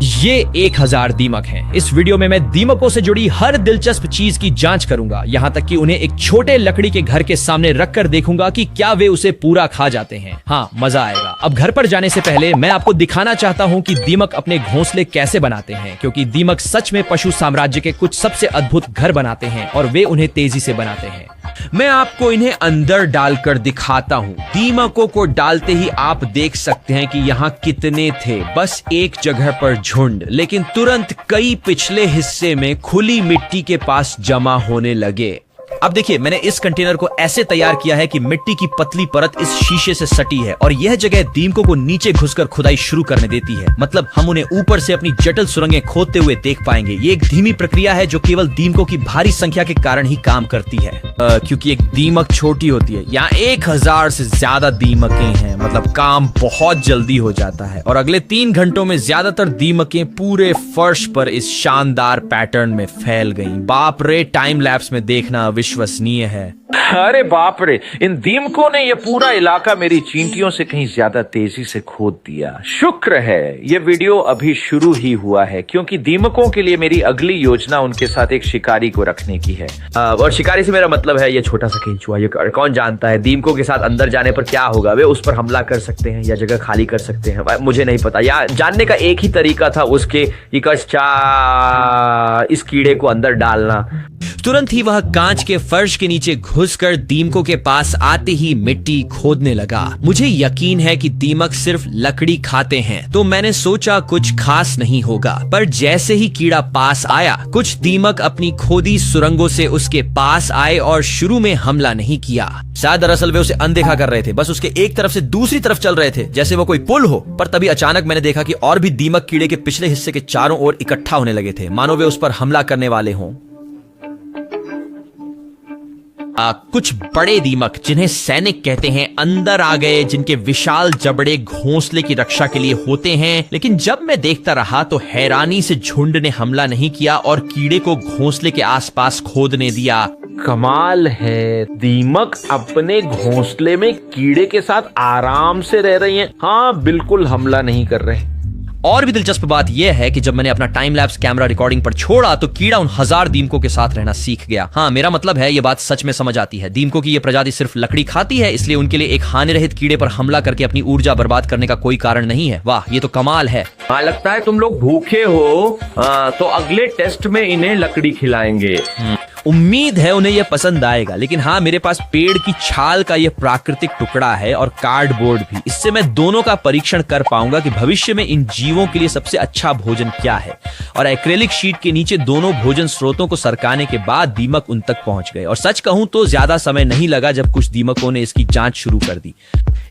ये 1000 दीमक हैं। इस वीडियो में मैं दीमकों से जुड़ी हर दिलचस्प चीज की जांच करूंगा, यहाँ तक कि उन्हें एक छोटे लकड़ी के घर के सामने रखकर देखूंगा कि क्या वे उसे पूरा खा जाते हैं। हाँ, मजा आएगा। अब घर पर जाने से पहले मैं आपको दिखाना चाहता हूँ कि दीमक अपने घोंसले कैसे बनाते हैं, क्योंकि दीमक सच में पशु साम्राज्य के कुछ सबसे अद्भुत घर बनाते हैं और वे उन्हें तेजी से बनाते हैं। मैं आपको इन्हें अंदर डालकर दिखाता हूँ। दीमकों को डालते ही आप देख सकते हैं कि यहाँ कितने थे, बस एक जगह पर झुंड, लेकिन तुरंत कई पिछले हिस्से में खुली मिट्टी के पास जमा होने लगे। अब देखिए, मैंने इस कंटेनर को ऐसे तैयार किया है कि मिट्टी की पतली परत इस शीशे से सटी है और यह जगह दीमकों को नीचे घुसकर खुदाई शुरू करने देती है। मतलब हम उन्हें ऊपर से अपनी जटिल सुरंगें खोदते हुए देख पाएंगे। ये एक धीमी प्रक्रिया है जो केवल दीमकों की भारी संख्या के कारण ही काम करती है, क्योंकि एक दीमक छोटी होती है। यहाँ 1000 से ज्यादा दीमकें हैं, मतलब काम बहुत जल्दी हो जाता है। और अगले 3 घंटों में ज्यादातर दीमकें पूरे फर्श पर इस शानदार पैटर्न में फैल गईं। बाप रे, टाइम लैप्स में देखना विश्वसनीय है। अरे बाप रे, इन दीमकों ने यह पूरा इलाका मेरी चींटियों से कहीं ज्यादा तेजी से खोद दिया। शुक्र है ये वीडियो अभी शुरू ही हुआ है, क्योंकि दीमकों के लिए मेरी अगली योजना उनके साथ एक शिकारी को रखने की है। और शिकारी से मेरा मतलब है ये छोटा सा केंचुआ। ये कौन जानता है दीमकों के साथ अंदर जाने पर क्या होगा। वे उस पर हमला कर सकते हैं या जगह खाली कर सकते हैं, मुझे नहीं पता। या जानने का एक ही तरीका था, उसके इस कीड़े को अंदर डालना। तुरंत ही वह कांच के फर्श के नीचे घुसकर दीमकों के पास आते ही मिट्टी खोदने लगा। मुझे यकीन है कि दीमक सिर्फ लकड़ी खाते हैं, तो मैंने सोचा कुछ खास नहीं होगा। पर जैसे ही कीड़ा पास आया, कुछ दीमक अपनी खोदी सुरंगों से उसके पास आए और शुरू में हमला नहीं किया। शायद दरअसल वे उसे अनदेखा कर रहे थे, बस उसके एक तरफ से दूसरी तरफ चल रहे थे, जैसे वो कोई पुल हो। पर तभी अचानक मैंने देखा कि और भी दीमक कीड़े के पिछले हिस्से के चारों ओर इकट्ठा होने लगे थे, मानो वे उस पर हमला करने वाले हों। कुछ बड़े दीमक, जिन्हें सैनिक कहते हैं, अंदर आ गए, जिनके विशाल जबड़े घोंसले की रक्षा के लिए होते हैं। लेकिन जब मैं देखता रहा तो हैरानी से झुंड ने हमला नहीं किया और कीड़े को घोंसले के आसपास खोदने दिया। कमाल है, दीमक अपने घोंसले में कीड़े के साथ आराम से रह रही हैं। हाँ, बिल्कुल हमला नहीं कर रहे। और भी दिलचस्प बात यह है कि जब मैंने अपना टाइम लैप्स कैमरा रिकॉर्डिंग पर छोड़ा तो कीड़ा उन 1000 दीमकों के साथ रहना सीख गया। हाँ, मेरा मतलब है, ये बात सच में समझ आती है। दीमकों की ये प्रजाति सिर्फ लकड़ी खाती है, इसलिए उनके लिए एक हानि रहित कीड़े पर हमला करके अपनी ऊर्जा बर्बाद करने का कोई कारण नहीं है। वाह, ये तो कमाल है। हाँ, लगता है तुम लोग भूखे हो, तो अगले टेस्ट में इन्हें लकड़ी खिलाएंगे। उम्मीद है उन्हें यह पसंद आएगा। लेकिन हाँ, मेरे पास पेड़ की छाल का यह प्राकृतिक टुकड़ा है और कार्डबोर्ड भी। इससे मैं दोनों का परीक्षण कर पाऊंगा कि भविष्य में इन जीवों के लिए सबसे अच्छा भोजन क्या है। और एक्रेलिक शीट के नीचे दोनों भोजन स्रोतों को सरकाने के बाद दीमक उन तक पहुंच गए। और सच कहूं तो ज्यादा समय नहीं लगा जब कुछ दीमकों ने इसकी जांच शुरू कर दी।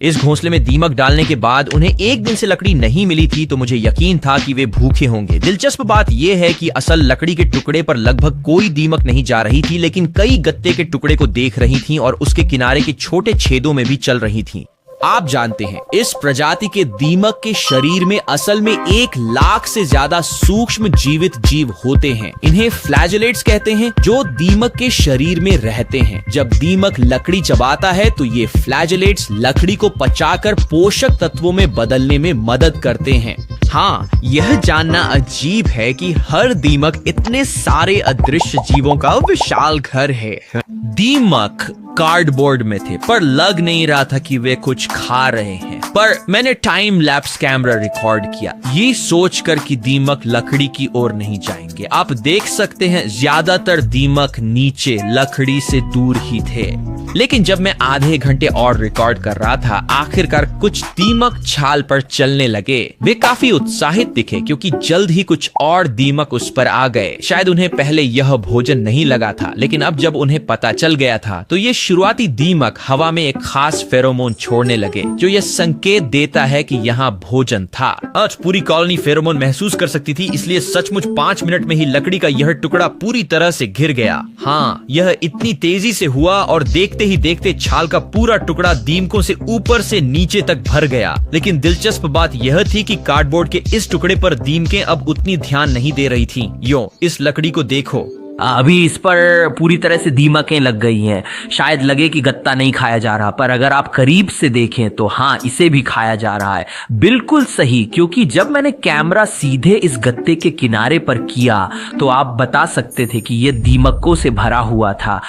इस घोंसले में दीमक डालने के बाद उन्हें एक दिन से लकड़ी नहीं मिली थी, तो मुझे यकीन था कि वे भूखे होंगे। दिलचस्प बात यह है कि असल लकड़ी के टुकड़े पर लगभग कोई दीमक नहीं जा रही थी, लेकिन कई गत्ते के टुकड़े को देख रही थीं और उसके किनारे के छोटे छेदों में भी चल रही थीं। आप जानते हैं, इस प्रजाति के दीमक के शरीर में असल में 1 लाख से ज्यादा सूक्ष्म जीवित जीव होते हैं। इन्हें फ्लैजेलेट्स कहते हैं, जो दीमक के शरीर में रहते हैं। जब दीमक लकड़ी चबाता है तो ये फ्लैजेलेट्स लकड़ी को पचाकर पोषक तत्वों में बदलने में मदद करते हैं। हाँ, यह जानना अजीब है कि हर दीमक इतने सारे अदृश्य जीवों का विशाल घर है। दीमक कार्डबोर्ड में थे, पर लग नहीं रहा था कि वे कुछ खा रहे हैं। पर मैंने टाइम लैप्स कैमरा रिकॉर्ड किया, ये सोचकर कि दीमक लकड़ी की ओर नहीं जाएंगे। आप देख सकते हैं, ज्यादातर दीमक नीचे लकड़ी से दूर ही थे। लेकिन जब मैं आधे घंटे और रिकॉर्ड कर रहा था, आखिरकार कुछ दीमक छाल पर चलने लगे। वे काफी उत्साहित दिखे, क्योंकि जल्द ही कुछ और दीमक उस पर आ गए। शायद उन्हें पहले यह भोजन नहीं लगा था, लेकिन अब जब उन्हें पता चल गया था तो ये शुरुआती दीमक हवा में एक खास फेरोमोन छोड़ने लगे, जो यह संकेत देता है कि यहाँ भोजन था। आज पूरी कॉलोनी फेरोमोन महसूस कर सकती थी, इसलिए सचमुच 5 मिनट में ही लकड़ी का यह टुकड़ा पूरी तरह से घिर गया। हाँ, यह इतनी तेजी से हुआ और देखते ही देखते छाल का पूरा टुकड़ा दीमकों से ऊपर से नीचे तक भर गया। लेकिन दिलचस्प बात यह थी कि कार्डबोर्ड के इस टुकड़े पर दीमकें अब उतनी ध्यान नहीं दे रही थीं। यो, इस लकड़ी को देखो, अभी इस पर पूरी तरह से दीमकें लग गई हैं। शायद लगे कि गत्ता नहीं खाया जा रहा, पर अगर आप करीब से देखें तो हाँ, इसे भी खाया जा रहा है। बिल्कुल सही, क्योंकि जब मैंने कैमरा सीधे इस गत्ते के किनारे पर किया तो आप बता सकते थे कि यह दीमकों से भरा हुआ था।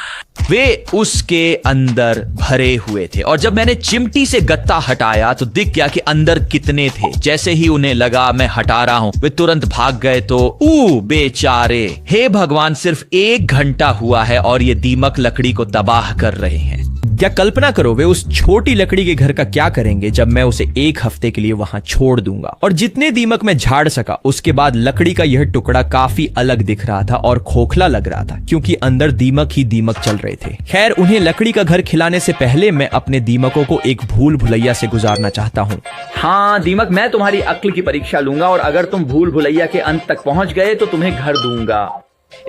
वे उसके अंदर भरे हुए थे और जब मैंने चिमटी से गत्ता हटाया तो दिख गया कि अंदर कितने थे। जैसे ही उन्हें लगा मैं हटा रहा हूं, वे तुरंत भाग गए। तो बेचारे, हे भगवान, सिर्फ 1 घंटा हुआ है और ये दीमक लकड़ी को तबाह कर रहे हैं। क्या कल्पना करो वे उस छोटी लकड़ी के घर का क्या करेंगे जब मैं उसे 1 हफ्ते के लिए वहां छोड़ दूंगा। और जितने दीमक मैं झाड़ सका उसके बाद लकड़ी का यह टुकड़ा काफी अलग दिख रहा था और खोखला लग रहा था, क्योंकि अंदर दीमक ही दीमक चल रहे थे। खैर, उन्हें लकड़ी का घर खिलाने से पहले मैं अपने दीमकों को एक भूल भुलैया से गुजारना चाहता हूँ। हाँ दीमक, मैं तुम्हारी अक्ल की परीक्षा लूंगा और अगर तुम भूल भुलैया के अंत तक पहुंच गए तो तुम्हें घर दूंगा।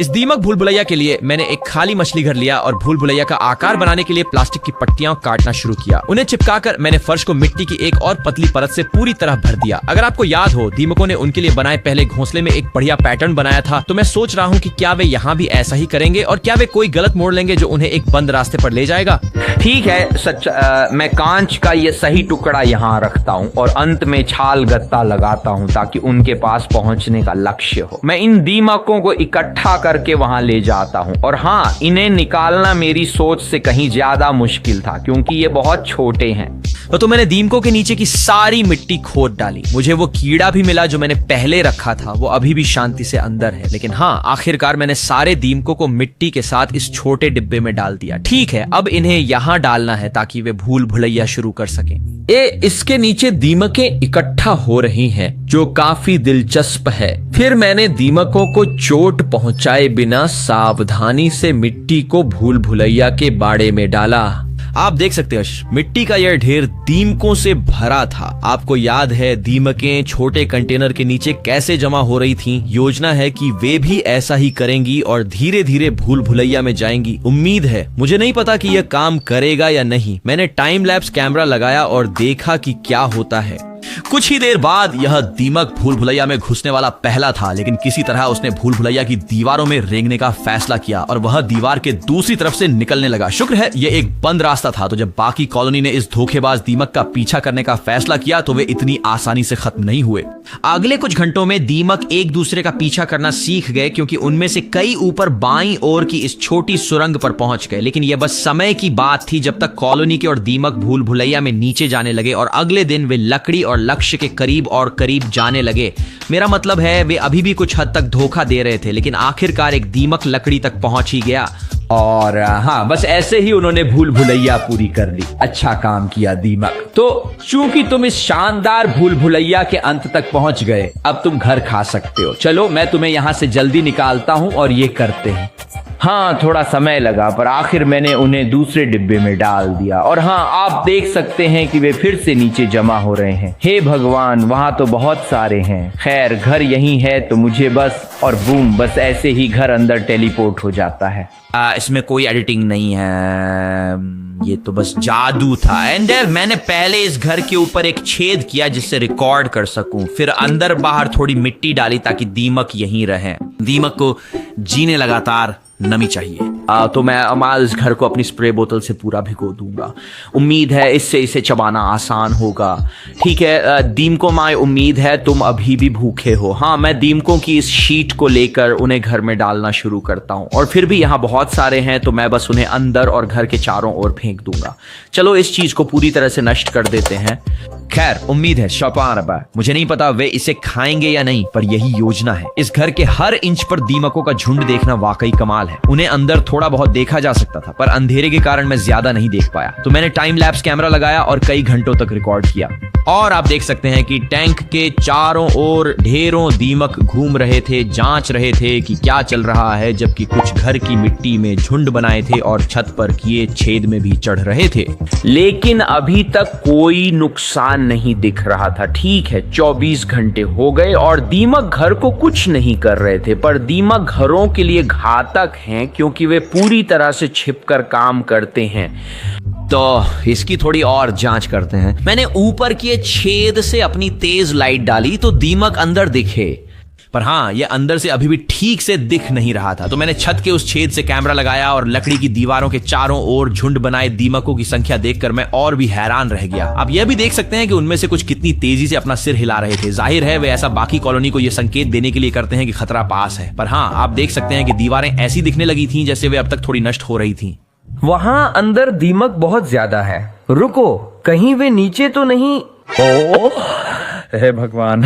इस दीमक भूल भुलैया के लिए मैंने एक खाली मछली घर लिया और भूल भुलैया का आकार बनाने के लिए प्लास्टिक की पट्टियां काटना शुरू किया। उन्हें चिपकाकर मैंने फर्श को मिट्टी की एक और पतली परत से पूरी तरह भर दिया। अगर आपको याद हो, दीमकों ने उनके लिए बनाए पहले घोंसले में एक बढ़िया पैटर्न बनाया था, तो मैं सोच रहा हूँ कि क्या वे यहाँ भी ऐसा ही करेंगे और क्या वे कोई गलत मोड़ लेंगे जो उन्हें एक बंद रास्ते पर ले जाएगा। ठीक है, मैं कांच का ये सही टुकड़ा यहाँ रखता हूँ और अंत में छाल गत्ता लगाता हूँ ताकि उनके पास पहुंचने का लक्ष्य हो। मैं इन दीमकों को इकट्ठा करके वहां ले जाता हूं और हाँ, इन्हें निकालना मेरी सोच से कहीं ज्यादा मुश्किल था क्योंकि ये बहुत छोटे हैं। तो मैंने दीमकों के नीचे की सारी मिट्टी खोद डाली। मुझे वो कीड़ा भी मिला जो मैंने पहले रखा था, वो अभी भी शांति से अंदर है। लेकिन हाँ, आखिरकार मैंने सारे दीमकों को मिट्टी के साथ इस छोटे डिब्बे में डाल दिया। ठीक है, अब इन्हें यहाँ डालना है ताकि वे भूल भुलैया शुरू कर सकें। इसके नीचे दीमकें इकट्ठा हो रही हैं, जो काफी दिलचस्प है। फिर मैंने दीमकों को चोट पहुंचाए बिना सावधानी से मिट्टी को भूल भुलैया के बाड़े में डाला। आप देख सकते हैं मिट्टी का यह ढेर दीमकों से भरा था। आपको याद है दीमकें छोटे कंटेनर के नीचे कैसे जमा हो रही थीं? योजना है कि वे भी ऐसा ही करेंगी और धीरे धीरे भूल भुलैया में जाएंगी। उम्मीद है, मुझे नहीं पता कि यह काम करेगा या नहीं। मैंने टाइम लैप्स कैमरा लगाया और देखा कि क्या होता है। कुछ ही देर बाद यह दीमक भूल भुलैया में घुसने वाला पहला था, लेकिन किसी तरह उसने भूल भुलैया की दीवारों में रेंगने का फैसला किया और वह दीवार के दूसरी तरफ से निकलने लगा। शुक्र है यह एक बंद रास्ता था, तो जब बाकी कॉलोनी ने इस धोखेबाज दीमक का पीछा करने का फैसला किया तो वे इतनी आसानी से खत्म नहीं हुए। अगले कुछ घंटों में दीमक एक दूसरे का पीछा करना सीख गए, क्योंकि उनमें से कई ऊपर बाईं ओर की इस छोटी सुरंग पर पहुंच गए। लेकिन यह बस समय की बात थी जब तक कॉलोनी के और दीमक भूल भुलैया में नीचे जाने लगे और अगले दिन वे लकड़ी और लक्ष्य के करीब और करीब जाने लगे। मेरा मतलब है वे अभी भी कुछ हद तक धोखा दे रहे थे, लेकिन आखिरकार एक दीमक लकड़ी तक पहुंच ही गया। और हाँ, बस ऐसे ही उन्होंने भूल भुलैया पूरी कर ली। अच्छा काम किया दीमक। तो चूंकि तुम इस शानदार भूल भुलैया के अंत तक पहुंच गए, अब तुम घर खा सकते हो। चलो, मैं तुम्हें यहां से जल्दी निकालता हूं और ये करते हैं। हाँ, थोड़ा समय लगा, पर आखिर मैंने उन्हें दूसरे डिब्बे में डाल दिया और हाँ, आप देख सकते हैं कि वे फिर से नीचे जमा हो रहे हैं। हे भगवान, वहां तो बहुत सारे हैं। खैर, घर यहीं है तो मुझे बस, और बूम, बस ऐसे ही घर अंदर टेलीपोर्ट हो जाता है। इसमें कोई एडिटिंग नहीं है, ये तो बस जादू था। एंड मैंने पहले इस घर के ऊपर एक छेद किया जिससे रिकॉर्ड कर सकूं, फिर अंदर बाहर थोड़ी मिट्टी डाली ताकि दीमक यहीं रहे। दीमक को जीने लगातार नमी चाहिए। तो मैं अमाल इस घर को अपनी स्प्रे बोतल से पूरा भिगो दूंगा। उम्मीद है इससे इसे चबाना आसान होगा। ठीक है दीमकों, मैं उम्मीद है तुम अभी भी भूखे हो। हाँ, मैं दीमकों की इस शीट को लेकर उन्हें घर में डालना शुरू करता हूँ और फिर भी यहाँ बहुत सारे हैं तो मैं बस उन्हें अंदर और घर के चारों ओर फेंक दूंगा। चलो इस चीज को पूरी तरह से नष्ट कर देते हैं। खैर, उम्मीद है मुझे नहीं पता वे इसे खाएंगे या नहीं, पर यही योजना है। इस घर के हर इंच पर दीमकों का झुंड देखना वाकई कमाल है। उन्हें अंदर थोड़ा बहुत देखा जा सकता था, पर अंधेरे के कारण मैं ज्यादा नहीं देख पाया, तो मैंने टाइम लैप्स कैमरा लगाया और कई घंटों तक रिकॉर्ड किया। और आप देख सकते हैं कि टैंक के चारों ओर ढेरों दीमक घूम रहे थे, जांच रहे थे कि क्या चल रहा है, जबकि कुछ घर की मिट्टी में झुंड बनाए थे और छत पर किए छेद में भी चढ़ रहे थे। लेकिन अभी तक कोई नुकसान नहीं दिख रहा था। ठीक है, 24 घंटे हो गए और दीमक घर को कुछ नहीं कर रहे थे, पर दीमक घरों के लिए घातक हैं क्योंकि वे पूरी तरह से छिपकर काम करते हैं। तो इसकी थोड़ी और जांच करते हैं। मैंने ऊपर किए छेद से अपनी तेज लाइट डाली तो दीमक अंदर दिखे। पर हाँ, ये अंदर से अभी भी ठीक से दिख नहीं रहा था। तो मैंने छत के उस छेद से कैमरा लगाया और लकड़ी की दीवारों के चारों ओर झुंड बनाए दीमकों की संख्या देखकर मैं और भी हैरान रह गया। आप यह भी देख सकते हैं कि उनमें से कुछ कितनी तेजी से अपना सिर हिला रहे थे। जाहिर है वे ऐसा बाकी कॉलोनी को यह संकेत देने के लिए करते हैं कि खतरा पास है। पर हाँ, आप देख सकते हैं कि दीवारें ऐसी दिखने लगी थी जैसे वे अब तक थोड़ी नष्ट हो रही थी। वहां अंदर दीमक बहुत ज्यादा है। रुको, कहीं वे नीचे तो नहीं? ओ हे भगवान,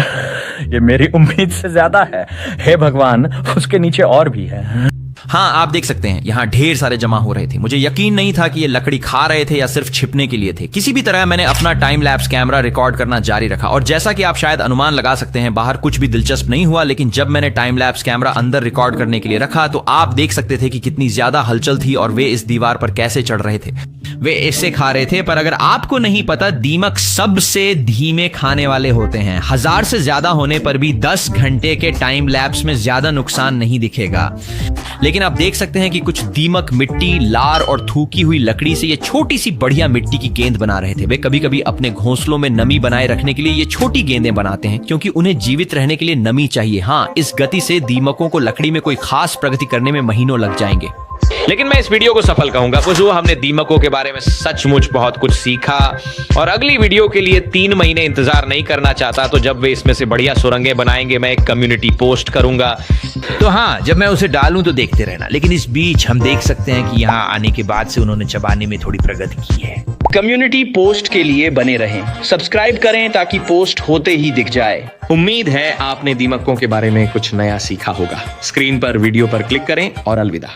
ये मेरी उम्मीद से ज्यादा है। हे भगवान, उसके नीचे और भी है। हाँ, आप देख सकते हैं यहाँ ढेर सारे जमा हो रहे थे। मुझे यकीन नहीं था कि ये लकड़ी खा रहे थे या सिर्फ छिपने के लिए थे। किसी भी तरह मैंने अपना टाइम लैप्स कैमरा रिकॉर्ड करना जारी रखा और जैसा कि आप शायद अनुमान लगा सकते हैं, बाहर कुछ भी दिलचस्प नहीं हुआ। लेकिन जब मैंने टाइम लैप्स कैमरा अंदर रिकॉर्ड करने के लिए रखा तो आप देख सकते थे कि कितनी ज्यादा हलचल थी और वे इस दीवार पर कैसे चढ़ रहे थे। वे इसे खा रहे थे। पर अगर आपको नहीं पता, दीमक सबसे धीमे खाने वाले होते हैं। 1000 से ज्यादा होने पर भी 10 घंटे के टाइम लैप्स में ज्यादा नुकसान नहीं दिखेगा। लेकिन आप देख सकते हैं कि कुछ दीमक मिट्टी, लार और थूकी हुई लकड़ी से ये छोटी सी बढ़िया मिट्टी की गेंद बना रहे थे। वे कभी कभी अपने घोंसलों में नमी बनाए रखने के लिए ये छोटी गेंदें बनाते हैं क्योंकि उन्हें जीवित रहने के लिए नमी चाहिए। हाँ, इस गति से दीमकों को लकड़ी में कोई खास प्रगति करने में महीनों लग जाएंगे। लेकिन मैं इस वीडियो को सफल कहूंगा। कुछ हमने दीमकों के बारे में सचमुच बहुत कुछ सीखा और अगली वीडियो के लिए 3 महीने इंतजार नहीं करना चाहता। तो जब वे इसमें से बढ़िया सुरंगें बनाएंगे, मैं एक कम्युनिटी पोस्ट करूंगा। तो हाँ, जब मैं उसे डालूं तो देखते रहना। लेकिन इस बीच हम देख सकते हैं कि यहाँ आने के बाद से उन्होंने चबाने में थोड़ी प्रगति की है। कम्युनिटी पोस्ट के लिए बने रहें, सब्सक्राइब करें ताकि पोस्ट होते ही दिख जाए। उम्मीद है आपने दीमकों के बारे में कुछ नया सीखा होगा। स्क्रीन पर वीडियो पर क्लिक करें और अलविदा।